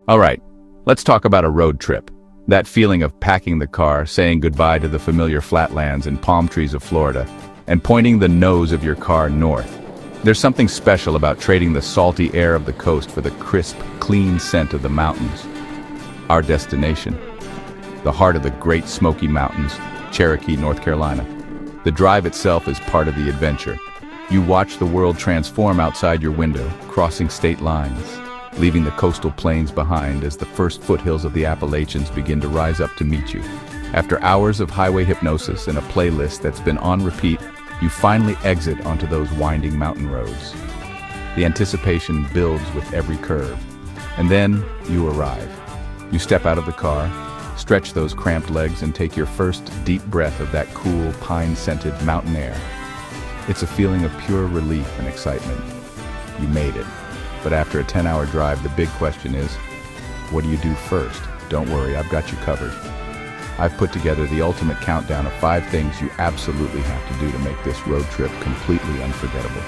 All right, let's talk about a road trip. That feeling of packing the car, saying goodbye to the familiar flatlands and palm trees of Florida, and pointing the nose of your car north. There's something special about trading the salty air of the coast for the crisp, clean scent of the mountains. Our destination, the heart of the Great Smoky Mountains, Cherokee, North Carolina. The drive itself is part of the adventure. You watch the world transform outside your window, crossing state lines, leaving the coastal plains behind as the first foothills of the Appalachians begin to rise up to meet you. After hours of highway hypnosis and a playlist that's been on repeat, you finally exit onto those winding mountain roads. The anticipation builds with every curve, and then you arrive. You step out of the car, stretch those cramped legs, and take your first deep breath of that cool, pine-scented mountain air. It's a feeling of pure relief and excitement. You made it. But after a 10-hour drive, the big question is, what do you do first? Don't worry, I've got you covered. I've put together the ultimate countdown of 5 things you absolutely have to do to make this road trip completely unforgettable.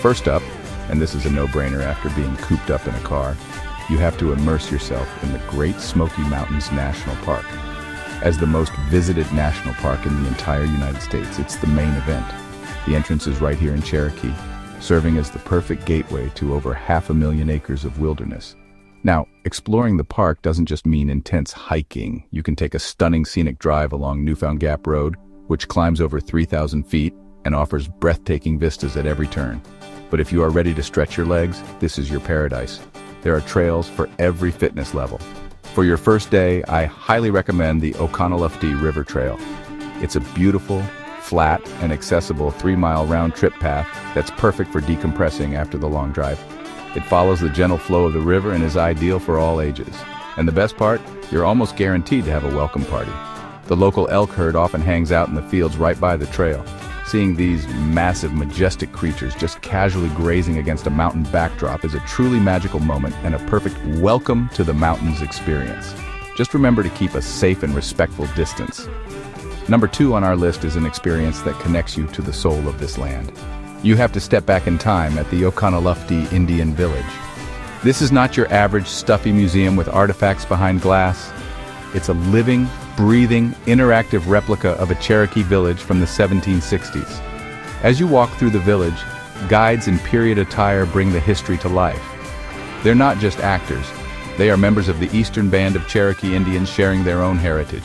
First up, and this is a no-brainer after being cooped up in a car, you have to immerse yourself in the Great Smoky Mountains National Park. As the most visited national park in the entire United States, it's the main event. The entrance is right here in Cherokee, serving as the perfect gateway to over 500,000 acres of wilderness. Now, exploring the park doesn't just mean intense hiking. You can take a stunning scenic drive along Newfound Gap Road, which climbs over 3,000 feet and offers breathtaking vistas at every turn. But if you are ready to stretch your legs, this is your paradise. There are trails for every fitness level. For your first day, I highly recommend the Oconaluftee River Trail. It's a beautiful, flat, and accessible 3-mile round-trip path that's perfect for decompressing after the long drive. It follows the gentle flow of the river and is ideal for all ages. And the best part, you're almost guaranteed to have a welcome party. The local elk herd often hangs out in the fields right by the trail. Seeing these massive, majestic creatures just casually grazing against a mountain backdrop is a truly magical moment and a perfect welcome to the mountains experience. Just remember to keep a safe and respectful distance. Number 2 on our list is an experience that connects you to the soul of this land. You have to step back in time at the Oconaluftee Indian Village. This is not your average stuffy museum with artifacts behind glass. It's a living, breathing, interactive replica of a Cherokee village from the 1760s. As you walk through the village, guides in period attire bring the history to life. They're not just actors. They are members of the Eastern Band of Cherokee Indians sharing their own heritage.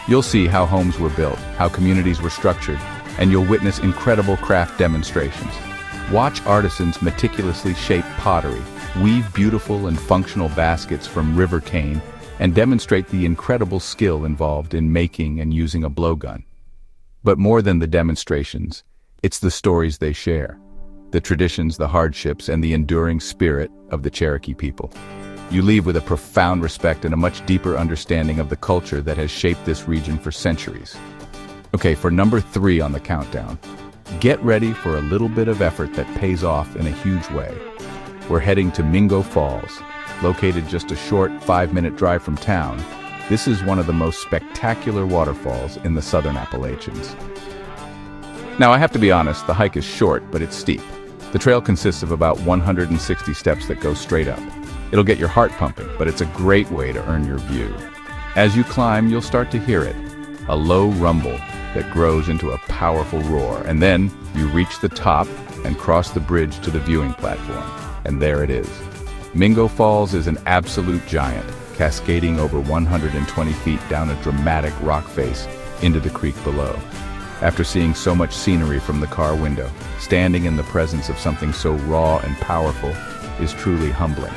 You'll see how homes were built, how communities were structured, and you'll witness incredible craft demonstrations. Watch artisans meticulously shape pottery, weave beautiful and functional baskets from river cane, and demonstrate the incredible skill involved in making and using a blowgun. But more than the demonstrations, it's the stories they share, the traditions, the hardships, and the enduring spirit of the Cherokee people. You leave with a profound respect and a much deeper understanding of the culture that has shaped this region for centuries. Okay, for number 3 on the countdown, get ready for a little bit of effort that pays off in a huge way. We're heading to Mingo Falls, located just a short 5-minute drive from town. This is one of the most spectacular waterfalls in the southern Appalachians. Now, I have to be honest, the hike is short, but it's steep. The trail consists of about 160 steps that go straight up. It'll get your heart pumping, but it's a great way to earn your view. As you climb, you'll start to hear it, a low rumble that grows into a powerful roar, and then you reach the top and cross the bridge to the viewing platform. And there it is. Mingo Falls is an absolute giant, cascading over 120 feet down a dramatic rock face into the creek below. After seeing so much scenery from the car window, standing in the presence of something so raw and powerful is truly humbling.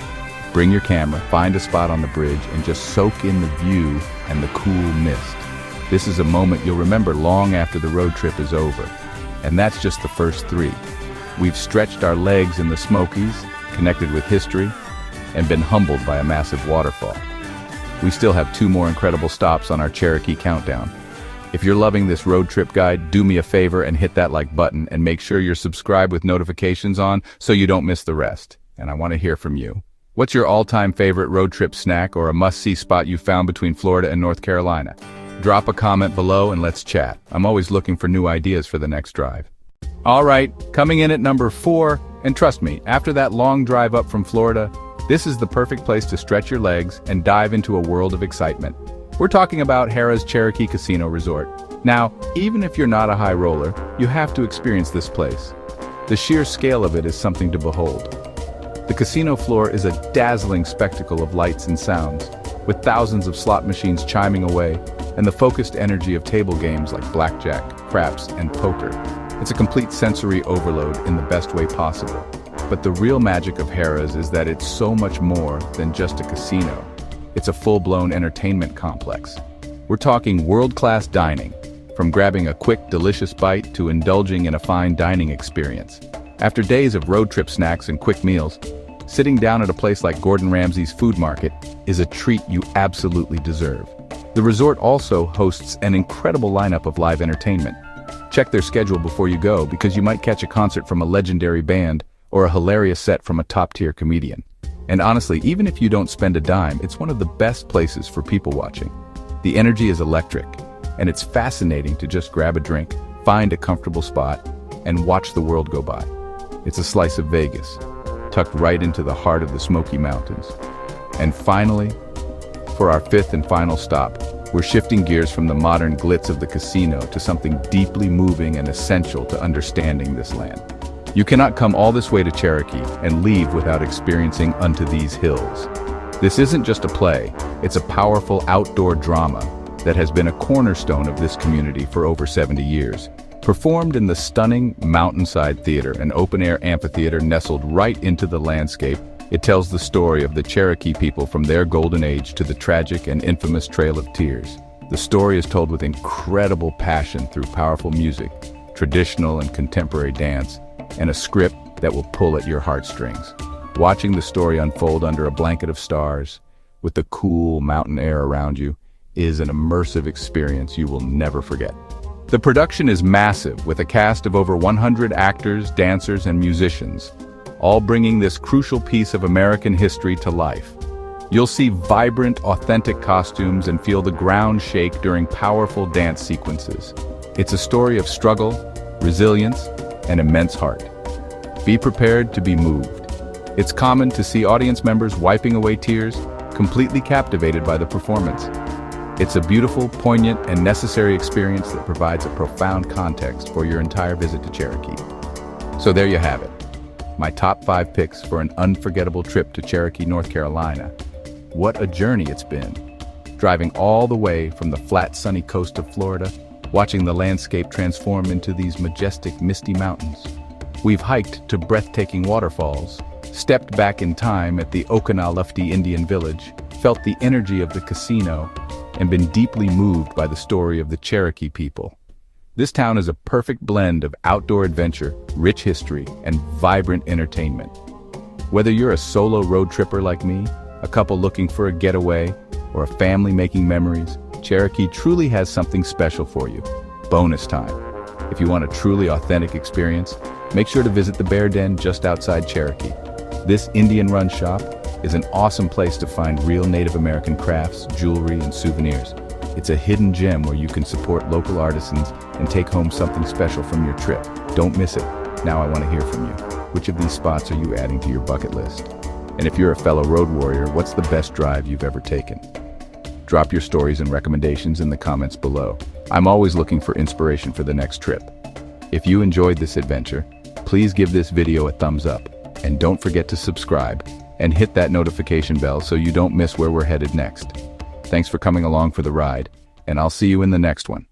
Bring your camera, find a spot on the bridge, and just soak in the view and the cool mist. This is a moment you'll remember long after the road trip is over. And that's just the first 3. We've stretched our legs in the Smokies, connected with history, and been humbled by a massive waterfall. We still have 2 more incredible stops on our Cherokee countdown. If you're loving this road trip guide, do me a favor and hit that like button and make sure you're subscribed with notifications on so you don't miss the rest. And I want to hear from you. What's your all-time favorite road trip snack or a must-see spot you found between Florida and North Carolina? Drop a comment below and let's chat. I'm always looking for new ideas for the next drive. All right, coming in at number 4, and trust me, after that long drive up from Florida, This is the perfect place to stretch your legs and dive into a world of excitement. We're talking about Harrah's Cherokee Casino Resort. Now, even if you're not a high roller, you have to experience this place. The sheer scale of it is something to behold. The casino floor is a dazzling spectacle of lights and sounds, with thousands of slot machines chiming away and the focused energy of table games like blackjack, craps, and poker. It's a complete sensory overload in the best way possible. But the real magic of Harrah's is that it's so much more than just a casino. It's a full-blown entertainment complex. We're talking world-class dining, from grabbing a quick, delicious bite to indulging in a fine dining experience. After days of road trip snacks and quick meals, sitting down at a place like Gordon Ramsay's Food Market is a treat you absolutely deserve. The resort also hosts an incredible lineup of live entertainment. Check their schedule before you go, because you might catch a concert from a legendary band or a hilarious set from a top-tier comedian. And honestly, even if you don't spend a dime, it's one of the best places for people watching. The energy is electric, and it's fascinating to just grab a drink, find a comfortable spot, and watch the world go by. It's a slice of Vegas, tucked right into the heart of the Smoky Mountains. And finally, for our fifth and final stop, we're shifting gears from the modern glitz of the casino to something deeply moving and essential to understanding this land. You cannot come all this way to Cherokee and leave without experiencing Unto These Hills. This isn't just a play, it's a powerful outdoor drama that has been a cornerstone of this community for over 70 years. Performed in the stunning Mountainside Theater, an open-air amphitheater nestled right into the landscape, it tells the story of the Cherokee people from their golden age to the tragic and infamous Trail of Tears. The story is told with incredible passion through powerful music, traditional and contemporary dance, and a script that will pull at your heartstrings. Watching the story unfold under a blanket of stars, with the cool mountain air around you, is an immersive experience you will never forget. The production is massive, with a cast of over 100 actors, dancers, and musicians, all bringing this crucial piece of American history to life. You'll see vibrant, authentic costumes and feel the ground shake during powerful dance sequences. It's a story of struggle, resilience, and immense heart. Be prepared to be moved. It's common to see audience members wiping away tears, completely captivated by the performance. It's a beautiful, poignant, and necessary experience that provides a profound context for your entire visit to Cherokee. So there you have it. My top 5 picks for an unforgettable trip to Cherokee, North Carolina. What a journey it's been. Driving all the way from the flat, sunny coast of Florida, watching the landscape transform into these majestic, misty mountains. We've hiked to breathtaking waterfalls, stepped back in time at the Oconaluftee Indian village, felt the energy of the casino, and been deeply moved by the story of the Cherokee people. This town is a perfect blend of outdoor adventure, rich history, and vibrant entertainment. Whether you're a solo road tripper like me, a couple looking for a getaway, or a family making memories, Cherokee truly has something special for you. Bonus time. If you want a truly authentic experience, make sure to visit the Bear Den just outside Cherokee. This Indian-run shop is an awesome place to find real Native American crafts, jewelry, and souvenirs. It's a hidden gem where you can support local artisans and take home something special from your trip. Don't miss it. Now I want to hear from you. Which of these spots are you adding to your bucket list? And if you're a fellow road warrior, what's the best drive you've ever taken? Drop your stories and recommendations in the comments below. I'm always looking for inspiration for the next trip. If you enjoyed this adventure, please give this video a thumbs up, and don't forget to subscribe and hit that notification bell so you don't miss where we're headed next. Thanks for coming along for the ride, and I'll see you in the next one.